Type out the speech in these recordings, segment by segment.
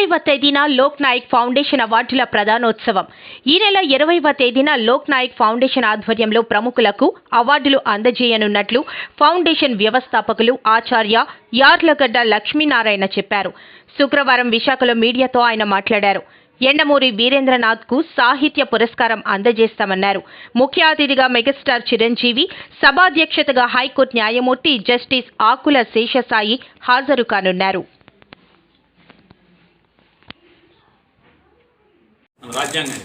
20వ తేదీన లోక్ నాయక్ ఫౌండేషన్ అవార్డుల ప్రదానోత్సవం. ఈ నెల 20వ తేదీన లోక్ నాయక్ ఫౌండేషన్ ఆధ్వర్యంలో ప్రముఖులకు అవార్డులు అందజేయనున్నట్లు ఫౌండేషన్ వ్యవస్థాపకులు ఆచార్య యార్లగడ్డ లక్ష్మీనారాయణ చెప్పారు. శుక్రవారం విశాఖలో మీడియాతో ఆయన మాట్లాడారు. ఎండమూరి వీరేంద్రనాథ్కు సాహిత్య పురస్కారం అందజేస్తామన్నారు. ముఖ్య అతిథిగా మెగాస్టార్ చిరంజీవి, సభాధ్యక్షతగా హైకోర్టు న్యాయమూర్తి జస్టిస్ ఆకుల శేషసాయి హాజరు కానున్నారు. రాజ్యాంగాన్ని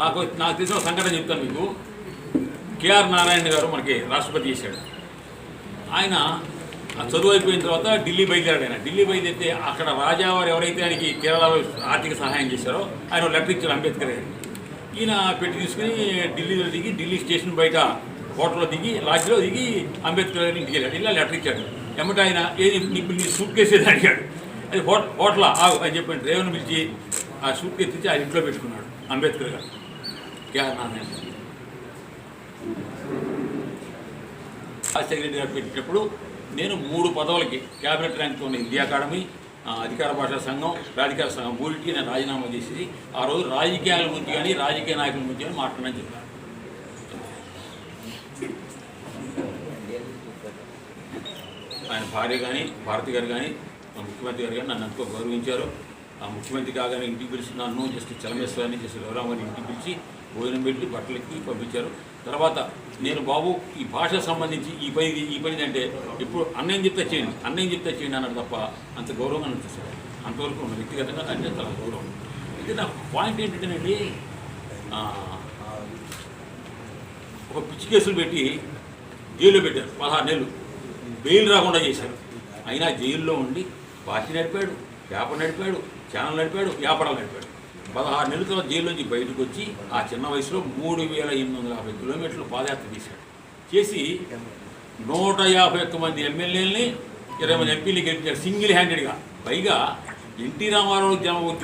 నాకు తెలిసిన సంఘటన చెప్తాను మీకు. కేఆర్ నారాయణ గారు మనకి రాష్ట్రపతి చేశాడు. ఆయన చదువు అయిపోయిన తర్వాత ఢిల్లీ బయలుదేరాడు. ఆయన ఢిల్లీ బయలుదేరితే అక్కడ రాజావారు ఎవరైతే ఆయనకి కేరళలో ఆర్థిక సహాయం చేశారో ఆయన లెటర్ ఇచ్చారు అంబేద్కర్ గారికి. ఈయన పెట్టి తీసుకుని ఢిల్లీలో దిగి ఢిల్లీ స్టేషన్ బయట హోటల్లో దిగి లాడ్జ్లో దిగి అంబేద్కర్ గారిని ఇంటికి వెళ్ళాడు. ఇలా లెటర్ ఇచ్చాడు. ఎమ్మట ఆయన ఏది నీ సూట్ కేసు అడిగాడు. అది హోటల్ అని చెప్పి డ్రైవర్ని పిలిచి ఆ సూట్ కేసు ఇచ్చి ఆయన ఇంట్లో పెట్టుకున్నాడు అంబేద్కర్ గారు. కేఆర్ నారాయణ సెక్రటరీ గారు పెట్టినప్పుడు నేను 3 పదవులకి క్యాబినెట్ ర్యాంక్తో ఉన్న ఇండియా అకాడమీ, అధికార భాషా సంఘం, ప్రాధికార సంఘం మూడింటికి నేను రాజీనామా చేసి ఆ రోజు రాజకీయాల గురించి కానీ రాజకీయ నాయకుల గురించి కానీ మాట్లాడమని చెప్పాను. ఆయన భార్య కానీ భారతి గారు కానీ ముఖ్యమంత్రి గారు కానీ నన్ను ఎంతో గౌరవించారు. ఆ ముఖ్యమంత్రి కాగానే ఇంటికి పిలిచి నన్ను జస్టిస్ చలమేశ్వరాన్ని జస్టిస్ రఘురామని ఇంటికి పిలిచి భోజనం పెట్టి బట్టలకి పంపించారు. తర్వాత నేను బాబు ఈ భాషకు సంబంధించి ఈ పని అంటే ఇప్పుడు అన్నయ్యం చెప్తే చేయండి అన్నాడు తప్ప అంత గౌరవంగా అనిపిస్తుంది. అంతవరకు ఉన్న వ్యక్తిగతంగా అంటే చాలా గౌరవం. అయితే నా పాయింట్ ఏంటంటేనండి, ఒక పిచ్చి కేసులు పెట్టి జైల్లో పెట్టారు. 16 నెలలు బెయిల్ రాకుండా చేశారు. అయినా జైల్లో ఉండి పార్టీ నడిపాడు, పేపర్ నడిపాడు, ఛానల్ నడిపాడు, వ్యాపారాలు నడిపాడు. 16 నెలల తర్వాత జైలు నుంచి బయటకు వచ్చి ఆ చిన్న వయసులో 3850 కిలోమీటర్లు పాదయాత్ర చేశాడు. చేసి 151 మంది ఎమ్మెల్యేలని 20 మంది ఎంపీలు గెలిపించాడు సింగిల్ హ్యాండెడ్గా. పైగా ఎన్టీ రామారావు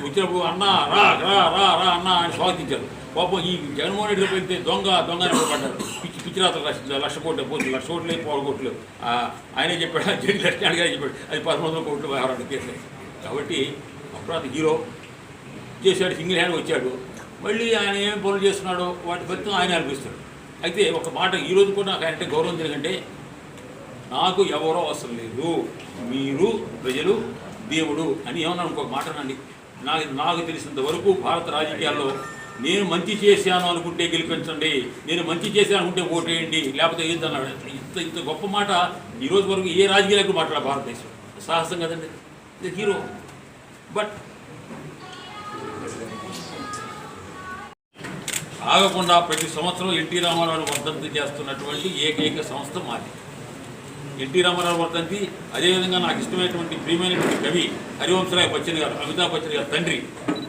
వచ్చినప్పుడు అన్నా రా రా రా రా అన్న అని స్వాగతించారు. పాపం ఈ జగన్మోహన్ రెడ్డి పెడితే దొంగ పడ్డారు. పిచ్చి రాత్రులు లక్ష కోట్లు పోతుంది, 1,00,000 కోట్లు పోవాలి కోట్లు ఆయనే చెప్పాడు. జడ్జి లక్ష్మణ్ గారు చెప్పాడు అది 1100 కోట్లు 600 కేసులు. కాబట్టి అప్పుడు హీరో చేశాడు, సింగిల్ హ్యాండ్ వచ్చాడు. మళ్ళీ ఆయన ఏం పనులు చేస్తున్నాడో వాటి ఫలితం ఆయన అనిపిస్తాడు. అయితే ఒక మాట ఈరోజు కూడా నాకు ఆయనంటే గౌరవం ఎందుకంటే నాకు ఎవరో అవసరం లేదు, మీరు ప్రజలు దేవుడు అని ఏమన్నా ఇంకొక మాట అనండి. నాకు తెలిసినంత వరకు భారత రాజకీయాల్లో నేను మంచి చేశాను అనుకుంటే గెలిపించండి, నేను మంచి చేశాను అనుకుంటే ఓటేయండి, లేకపోతే ఏంటన్నాడు. ఇంత గొప్ప మాట ఈరోజు వరకు ఏ రాజకీయాలకు మాట్లాడాలి భారతదేశం. సాహసం కదండి, ఇది హీరో. బట్ ఆగకుండా ప్రతి సంవత్సరం ఎన్టీ రామారావు వర్ధంతి చేస్తున్నటువంటి ఏకైక సంస్థ మాది. ఎన్టీ రామారావు వర్ధంతి, అదేవిధంగా నాకు ఇష్టమైనటువంటి ప్రియమైనటువంటి కవి హరివంశరాయ్ బచ్చన్ గారు, అమితాబ్ బచ్చన్ గారు తండ్రి.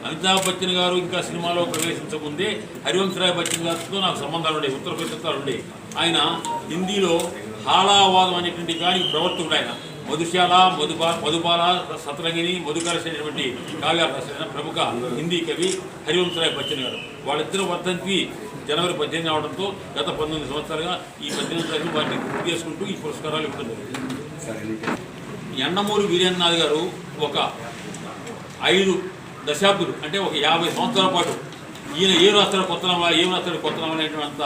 అమితాబ్ బచ్చన్ గారు ఇంకా సినిమాలో ప్రవేశించకముందే హరివంశరాయ్ బచ్చన్ గారితో నాకు సంబంధాలు ఉండేవి, ఉత్తర ప్రదేశాలు ఉండేవి. ఆయన హిందీలో హాలావాదం అనేటువంటి కానీ ప్రవర్తకుడు. ఆయన మధుశాల, మధుబాల, సతరంగిణి, మధుకలశ అనేటువంటి కావ్యాలు రాసిన ప్రముఖ హిందీ కవి హరివంశరాయ్ బచ్చన్ గారు. వాళ్ళిద్దరూ వర్ధంతి జనవరి 18 అవడంతో గత 19 సంవత్సరాలుగా ఈ 18 తారీఖు వాటిని గుర్తు చేసుకుంటూ ఈ పురస్కారాలు ఇవ్వడం జరిగింది. ఎండమూరి వీరేంద్రనాథ్ గారు ఒక 5 దశాబ్దులు అంటే ఒక 50 సంవత్సరాల పాటు ఈయన ఏం రాస్తాడు కొత్తనామా అనేటువంటి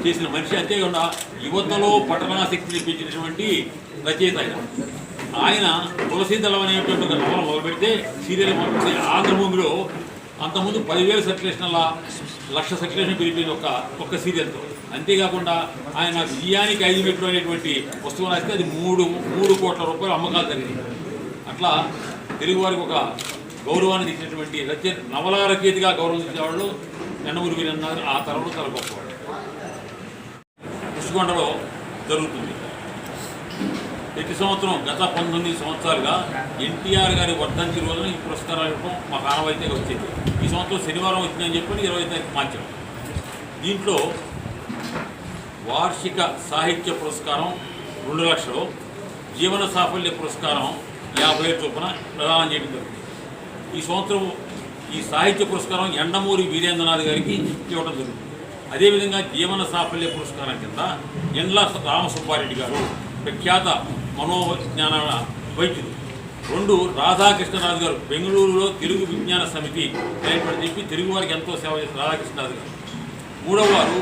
చేసిన మనిషి. అంతేకాకుండా యువతలో పఠనాశక్తిని పెంచినటువంటి రచయిత ఆయన తులసీదళం అనేటువంటి ఒక నవల మొదలుపెడితే సీరియల్ మొదలుపెడితే ఆంధ్రభూమిలో అంతకుముందు 10,000 సర్క్యులేషన్ల 1,00,000 సర్క్యులేషన్ పెరిగిపోయింది ఒక్క సీరియల్తో. అంతేకాకుండా ఆయన విజయానికి 5 మెట్లు అనేటువంటి వస్తువు రాస్తే అది 3 కోట్ల రూపాయలు అమ్మకాలు జరిగింది. అట్లా తెలుగువారికి ఒక గౌరవాన్ని తెచ్చినటువంటి నవల రచయితగా గౌరవం తెచ్చేవాళ్ళు ఎండమూరి వీరేంద్రనాథ్. ఆ తరంలో చాలా గొప్పవాడు. పుష్కొండలో జరుగుతుంది ప్రతి సంవత్సరం. గత 19 సంవత్సరాలుగా ఎన్టీఆర్ గారి వర్ధంతి రోజున ఈ పురస్కారాలు ఇవ్వడం మాకు ఆనవాయితీగా వచ్చేది. ఈ సంవత్సరం శనివారం వచ్చిందని చెప్పి 20వ తారీఖు మార్చాం. దీంట్లో వార్షిక సాహిత్య పురస్కారం 2 లక్షలు, జీవన సాఫల్య పురస్కారం 50,000 చొప్పున ప్రదానం చేయడం జరుగుతుంది. ఈ సంవత్సరం ఈ సాహిత్య పురస్కారం ఎండమూరి వీరేంద్రనాథ్ గారికి ఇవ్వడం జరుగుతుంది. అదేవిధంగా జీవన సాఫల్య పురస్కారం కింద ఎండ్ల రామసుబ్బారెడ్డి గారు ప్రఖ్యాత మనోవిజ్ఞాన వైద్యులు, రెండు, రాధాకృష్ణరాజు గారు బెంగళూరులో తెలుగు విజ్ఞాన సమితి అనేటువంటి చెప్పి తెలుగు వారికి ఎంతో సేవ చేసిన రాధాకృష్ణరాజు గారు. మూడవ వారు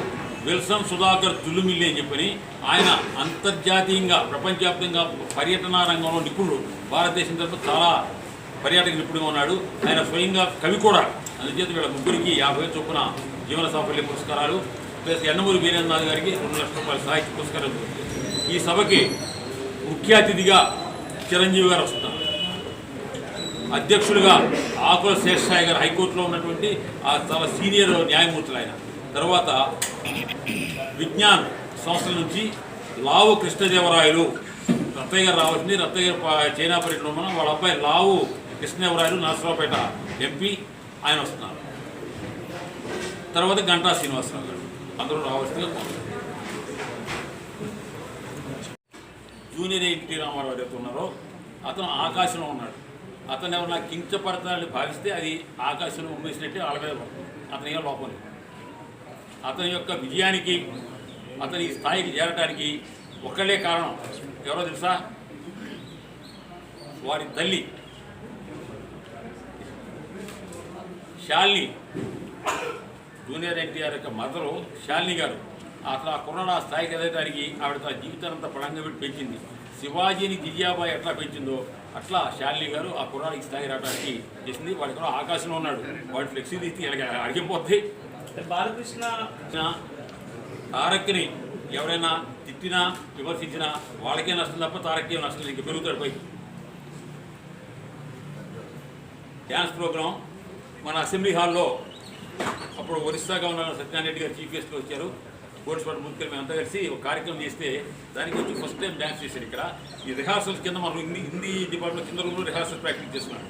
విల్సన్ సుధాకర్ తుల్లుమిల్లి అని చెప్పని ఆయన అంతర్జాతీయంగా ప్రపంచవ్యాప్తంగా పర్యటన రంగంలో నిపుణుడు, భారతదేశం తరఫున చాలా పర్యాటక నిపుణుడుగా ఉన్నాడు. ఆయన స్వయంగా కవి కూడా. అందుచేత వీళ్ళ ముగ్గురికి 50,000 చొప్పున జీవన సాఫల్య పురస్కారాలు, ప్లస్ యండమూరి వీరేంద్రనాథ్ గారికి 2 లక్షల రూపాయల సాహిత్య పురస్కారం. ఈ సభకి ముఖ్య అతిథిగా చిరంజీవి గారు వస్తున్నారు. అధ్యక్షుడిగా ఆకుల శేషాయి గారు, హైకోర్టులో ఉన్నటువంటి చాలా సీనియర్ న్యాయమూర్తులు ఆయన. తర్వాత విజ్ఞాన్ సంస్థల నుంచి లావు కృష్ణదేవరాయలు, రత్తయ్య గారు రావాల్సింది. రత్తయ్య గారు చైనా పర్యటన మనం, వాళ్ళ అబ్బాయి లావు కృష్ణదేవరాయలు నరసరావుపేట ఎంపీ, ఆయన వస్తున్నారు. తర్వాత గంటా శ్రీనివాసరావు గారు, అందరూ రావాల్సిందిగా కోరుతున్నారు. జూనియర్ ఎన్టీ రామారావు ఎవరైతే ఉన్నారో అతను ఆకాశంలో ఉన్నాడు. అతను ఎవరన్నా కించపడతాడని భావిస్తే అది ఆకాశంలో ఉమ్మేసినట్టే వాళ్ళ మీద పడుతుంది. అతని ఏం లోపం లేదు. అతని యొక్క విజయానికి, అతని ఈ స్థాయికి చేరడానికి ఒక్కళ్ళే కారణం. ఎవరో తెలుసా? వారి తల్లి శాలిని. జూనియర్ ఎన్టీఆర్ యొక్క మదరు శాలిని గారు. అసలు ఆ కుర్రాడు ఆ స్థాయికి ఎదగడానికి ఆవిడ తన జీవితానంతా పడంగా పెట్టి పెంచింది. శివాజీని జిజియాబాయి ఎట్లా పెంచిందో అట్లా శాలిని గారు ఆ కుర్రాడికి స్థాయి రావడానికి చేసింది. వాడి కూడా ఆకాశంలో ఉన్నాడు. వాడి ఫ్లెక్సిబిలిటీ అడిగిపోద్ది. బాలకృష్ణ తారక్ని ఎవరైనా తిట్టినా విమర్శించినా వాళ్ళకే నష్టం తప్ప తారక్కే నష్టం లేదు. ఇంక పెరుగుతాడు పై. డ్యాన్స్ ప్రోగ్రాం మన అసెంబ్లీ హాల్లో అప్పుడు ఒరిస్సా గవర్నర్ సత్యనారాయణ రెడ్డి గారు చీఫ్ గెస్ట్గా వచ్చారు. కోర్టుపాటు ముందుకెళ్ళి మేమంతా కలిసి ఒక కార్యక్రమం చేస్తే దానికి వచ్చి ఫస్ట్ టైం డ్యాన్స్ చేశారు. ఇక్కడ ఈ రిహార్సల్స్ కింద మనం హిందీ డిపార్ట్మెంట్ కింద రూమ్లో రిహార్సల్ ప్రాక్టీస్ చేస్తున్నాడు.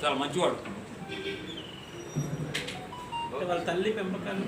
చాలా మంచివాడు. వాళ్ళ తల్లి పెంపకాన్ని